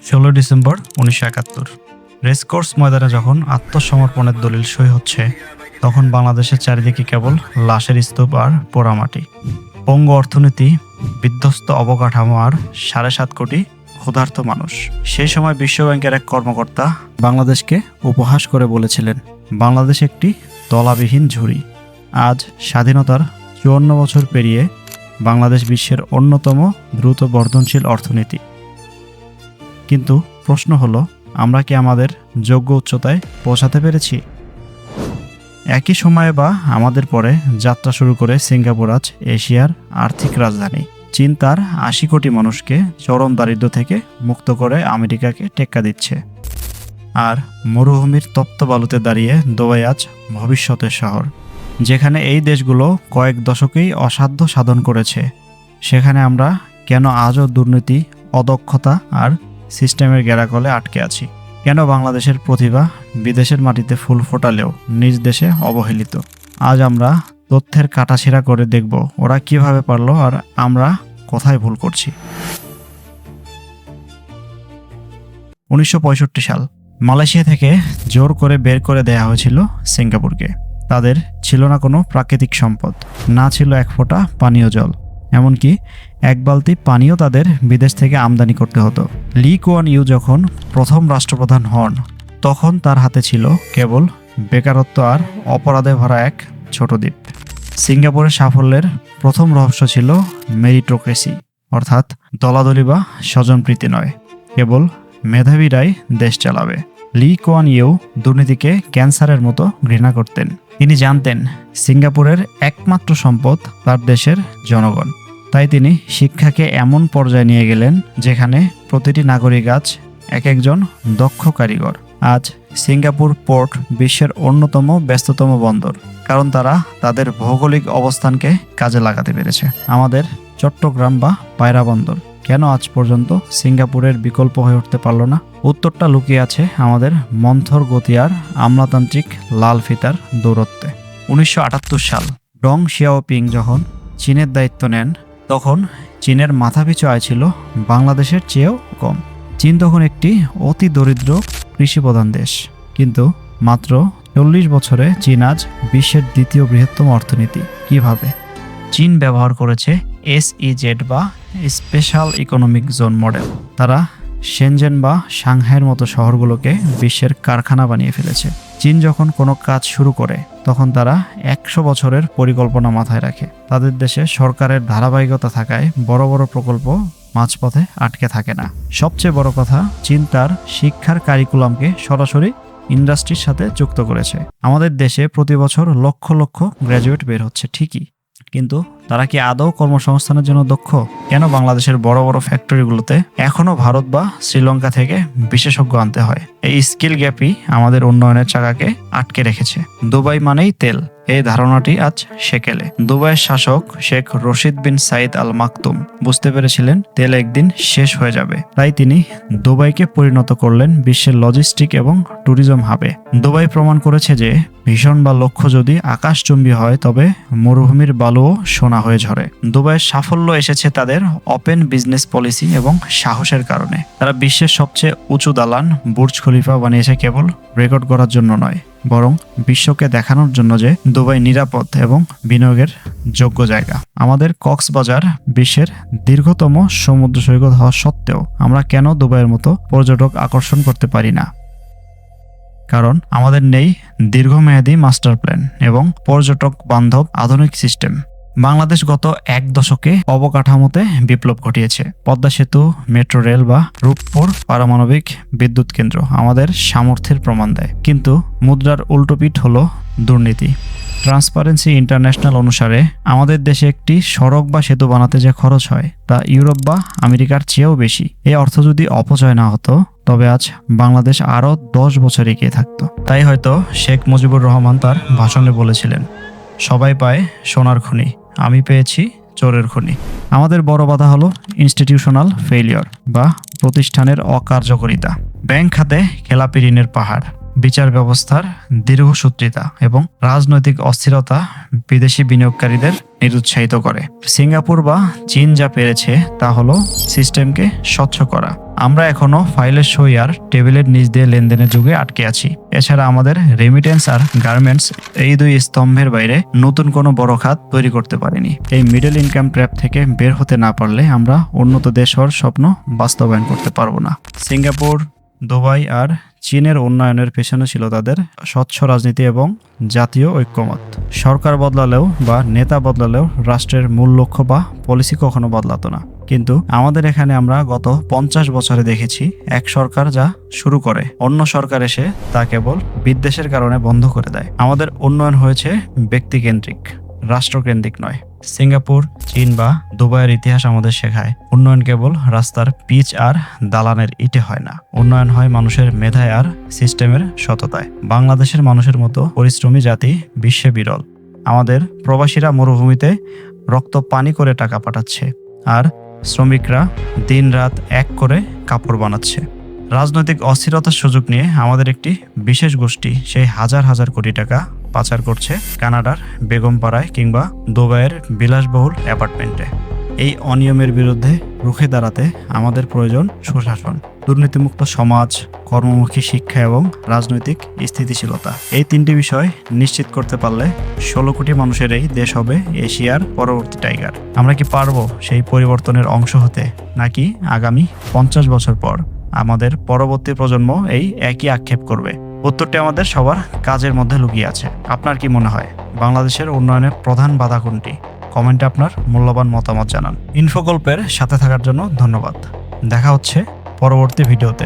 16 December 1971 racecourse ময়দানে যখন আত্মসমর্পণের দলিল সই হচ্ছে, তখন বাংলাদেশের চারিদিকে কেবল লাশের স্তূপ আর পোড়ামাটি। পঙ্গু অর্থনীতি, বিধ্বস্ত অবকাঠামো আর 7.5 কোটি ক্ষুধার্ত মানুষ। সেই সময় বিশ্বব্যাংকের এক কর্মকর্তা বাংলাদেশকে উপহাস করে বলেছিলেন, বাংলাদেশ একটি তলাবিহীন ঝুড়ি। আজ স্বাধীনতার 54 বছর পেরিয়ে বাংলাদেশ বিশ্বের অন্যতম দ্রুত বর্ধনশীল অর্থনীতি। কিন্তু প্রশ্ন হলো, আমরা কি আমাদের যোগ্য উচ্চতায় পৌঁছাতে পেরেছি? একই সময়ে বা আমাদের পরে যাত্রা শুরু করে সিঙ্গাপুর, আজ এশিয়ার আর্থিক রাজধানী। চীন তার 80 কোটি মানুষকে চরম দারিদ্র্য থেকে মুক্ত করে আমেরিকাকে টেক্কা দিচ্ছে। আর মরুভূমির তপ্ত বালুতে দাঁড়িয়ে দুবাই আজ ভবিষ্যতের শহর। যেখানে এই দেশগুলো কয়েক দশকেই অসাধ্য সাধন করেছে, সেখানে আমরা কেন আজও দুর্নীতি, অদক্ষতা আর সিস্টেমের গেরাকলে আটকে আছি? কেন বাংলাদেশের প্রতিভা বিদেশের মাটিতে ফুল ফোটালেও নিজ দেশে অবহেলিত? আজ আমরা তথ্যের কাটাছেঁড়া করে দেখব ওরা কিভাবে পারলো আর আমরা কোথায় ভুল করছি। 1965 সাল মালয়েশিয়া থেকে জোর করে বের করে দেয়া হয়েছিল সিঙ্গাপুরকে। তাদের ছিল না কোনো প্রাকৃতিক সম্পদ, না ছিল এক ফোঁটা পানীয় জল, এমনকি এক বালতি পানিও তাদের বিদেশ থেকে আমদানি করতে হতো। লি কুয়ান ইউ যখন প্রথম রাষ্ট্রপ্রধান হন, তখন তার হাতে ছিল কেবল বেকারত্ব আর অপরাধে ভরা এক ছোট দ্বীপ। সিঙ্গাপুরের সাফল্যের প্রথম রহস্য ছিল মেরিটোক্রেসি, অর্থাৎ দলাদলি বা স্বজনপ্রীতি নয়, কেবল মেধাবীরাই দেশ চালাবে। লি কুয়ান ইউ দুর্নীতিকে ক্যান্সারের মতো ঘৃণা করতেন। তিনি জানতেন সিঙ্গাপুরের একমাত্র সম্পদ তার দেশের জনগণ। তাই তিনি শিক্ষাকে এমন পর্যায়ে নিয়ে গেলেন যেখানে প্রতিটি নাগরিক আজ একজন দক্ষ কারিগর। আজ সিঙ্গাপুর পোর্ট বিশ্বের অন্যতম ব্যস্ততম বন্দর, কারণ তারা তাদের ভৌগোলিক অবস্থানকে কাজে লাগাতে পেরেছে। আমাদের চট্টগ্রাম বা পায়রা বন্দর কেন আজ পর্যন্ত সিঙ্গাপুরের বিকল্প হয়ে উঠতে পারল না? উত্তরটা লুকিয়ে আছে আমাদের মন্থর গতি আর আমলাতান্ত্রিক লাল ফিতার দৌরত্বে। 1978 সাল ডং শিয়াওপিং যখন চীনের দায়িত্ব নেন, তখন চীনের মাথাপিছু আয় ছিল বাংলাদেশের চেয়েও কম। চীন তখন একটি অতি দরিদ্র কৃষিপ্রধান দেশ, কিন্তু মাত্র 40 বছরে চীন আজ বিশ্বের দ্বিতীয় বৃহত্তম অর্থনীতি। কিভাবে? চীন ব্যবহার করেছে SEZ বা স্পেশাল ইকোনমিক জোন মডেল। তারা শেনজেন বা সাংহাইয়ের মতো শহরগুলোকে বিশ্বের কারখানা বানিয়ে ফেলেছে। চীন যখন কোনো কাজ শুরু করে, তখন তারা 100 বছরের পরিকল্পনা মাথায় রাখে। তাদের দেশে সরকারের ধারাবাহিকতা থাকায় বড় বড় প্রকল্প মাঝপথে আটকে থাকে না। সবচেয়ে বড় কথা, চীন তার শিক্ষার কারিকুলামকে সরাসরি ইন্ডাস্ট্রির সাথে যুক্ত করেছে। আমাদের দেশে প্রতি বছর লক্ষ লক্ষ গ্র্যাজুয়েট বের হচ্ছে ঠিকই, কিন্তু তারা কি আদৌ কর্মসংস্থানের জন্য দক্ষ? কেন বাংলাদেশের বড় বড় ফ্যাক্টরিগুলোতে এখনো ভারত বা শ্রীলঙ্কা থেকে বিশেষজ্ঞ আনতে হয়? এই স্কিল গ্যাপই আমাদের উন্নয়নের চাকাকে আটকে রেখেছে। দুবাই মানেই তেল, এই ধারণাটি আজ সেকেলে। দুবাইয়ের শাসক শেখ রশিদ বিন সাইদ আল মাকতুম বুঝতে পেরেছিলেন তেল একদিন শেষ হয়ে যাবে। তাই তিনি দুবাইকে পরিণত করলেন বিশ্বের লজিস্টিক এবং ট্যুরিজম হাবে। দুবাই প্রমাণ করেছে যে ভীষণ বা লক্ষ্য যদি আকাশচুম্বী হয়, তবে মরুভূমির বালুও সোনা হয়ে ঝরে। দুবাইয়ের সাফল্য এসেছে তাদের ওপেন বিজনেস পলিসি এবং সাহসের কারণে। তারা বিশ্বের সবচেয়ে উঁচু দালান বুর্জ খলিফা বানিয়েছে কেবল রেকর্ড করার জন্য নয়, বরং বিশ্বকে দেখানোর জন্য যে দুবাই নিরাপদ এবং বিনিয়োগের যোগ্য জায়গা। আমাদের কক্সবাজার বিশ্বের দীর্ঘতম সমুদ্র সৈকত হওয়া সত্ত্বেও আমরা কেন দুবাইয়ের মতো পর্যটক আকর্ষণ করতে পারি না? কারণ আমাদের নেই দীর্ঘমেয়াদী মাস্টার প্ল্যান এবং পর্যটক বান্ধব আধুনিক সিস্টেম। বাংলাদেশ গত 1 দশকে অবকাঠামোতে বিপ্লব ঘটিয়েছে। পদ্মা সেতু, মেট্রো রেল বা রূপপুর পারমাণবিক বিদ্যুৎ কেন্দ্র আমাদের সামর্থ্যের প্রমাণ দেয়। কিন্তু মুদ্রার উল্টোপিঠ হলো দুর্নীতি। ট্রান্সপারেন্সি ইন্টারন্যাশনাল অনুসারে আমাদের দেশে একটি সড়ক বা সেতু বানাতে যে খরচ হয়, তা ইউরোপ বা আমেরিকার চেয়েও বেশি। এই অর্থ যদি অপচয় না হতো, তবে আজ বাংলাদেশ আরও 10 বছর এগিয়ে থাকতো। তাই হয়তো শেখ মুজিবুর রহমান তার ভাষণে বলেছিলেন, সবাই পায় সোনার খনি, আমি পেয়েছি চোরের খনি। আমাদের বড় বাধা হলো ইনস্টিটিউশনাল ফেইলিয়র বা প্রতিষ্ঠানের অকার্যকারিতা। ব্যাংক খাতে খেলাপি ঋণের পাহাড়, বিচার ব্যবস্থার দীর্ঘসূত্রিতা এবং রাজনৈতিক অস্থিরতা বিদেশি বিনিয়োগকারীদের নিরুৎসাহিত করে। সিঙ্গাপুর বা চীন যা পেরেছে তা হলো সিস্টেমকে স্বচ্ছ করা। আমরা এখনো ফাইলের সই আর টেবিলের নিচ দিয়ে লেনদেনের যুগে আটকে আছি। এছাড়া আমাদের রেমিটেন্স আর গার্মেন্টস এই দুই স্তম্ভের বাইরে নতুন কোনো বড় খাত তৈরি করতে পারিনি। এই মিডল ইনকাম ট্র্যাপ থেকে বের হতে না পারলে আমরা উন্নত দেশ হওয়ার স্বপ্ন বাস্তবায়ন করতে পারবো না। সিঙ্গাপুর, দুবাই আর চীনের উন্নয়নের পেছনে ছিল তাদের স্বচ্ছ রাজনীতি এবং জাতীয় ঐক্যমত। সরকার বদলালেও বা নেতা বদলালেও রাষ্ট্রের মূল লক্ষ্য বা পলিসি কখনো বদলাতো না। কিন্তু আমাদের এখানে আমরা গত 50 বছরে দেখেছি, এক সরকার যা শুরু করে অন্য সরকার এসে তা কেবল বিদ্বেষের কারণে বন্ধ করে দেয়। আমাদের উন্নয়ন হয়েছে ব্যক্তিকেন্দ্রিক, রাষ্ট্রকেন্দ্রিক নয়। সিঙ্গাপুর, চীন বা দুবাইয়ের ইতিহাস আমাদের শেখায় উন্নয়ন কেবল রাস্তার পিচ আর দালানের ইটে হয় না। উন্নয়ন হয় মানুষের মেধায় আর সিস্টেমের সততায়। বাংলাদেশের মানুষের মতো পরিশ্রমী জাতি বিশ্বে বিরল। আমাদের প্রবাসীরা মরুভূমিতে রক্ত পানি করে টাকা পাঠাচ্ছে, আর শ্রমিকরা দিনরাত এক করে কাপড় বানাচ্ছে। রাজনৈতিক অস্থিরতার সুযোগ নিয়ে আমাদের একটি বিশেষ গোষ্ঠী সেই হাজার হাজার কোটি টাকা পাচার করছে কানাডার বেগমপাড়ায় কিংবা দুবাইয়ের বিলাসবহুল অ্যাপার্টমেন্টে। এই অনিয়মের বিরুদ্ধে রুখে দাঁড়াতে আমাদের প্রয়োজন সুশাসন, দুর্নীতিমুক্ত সমাজ, কর্মমুখী শিক্ষা এবং রাজনৈতিক স্থিতিশীলতা। এই তিনটি বিষয় নিশ্চিত করতে পারলে 16 কোটি মানুষের এই দেশ হবে এশিয়ার পরবর্তী টাইগার। আমরা কি পারবো সেই পরিবর্তনের অংশ হতে, নাকি আগামী 50 বছর পর আমাদের পরবর্তী প্রজন্ম এই একই আক্ষেপ করবে? উত্তরটি আমাদের সবার কাজের মধ্যে লুকিয়ে আছে। আপনার কি মনে হয় বাংলাদেশের উন্নয়নের প্রধান বাধা কোনটি? কমেন্টে আপনার মূল্যবান মতামত জানান। ইনফোগল্পের সাথে থাকার জন্য ধন্যবাদ। দেখা হচ্ছে পরবর্তী ভিডিওতে।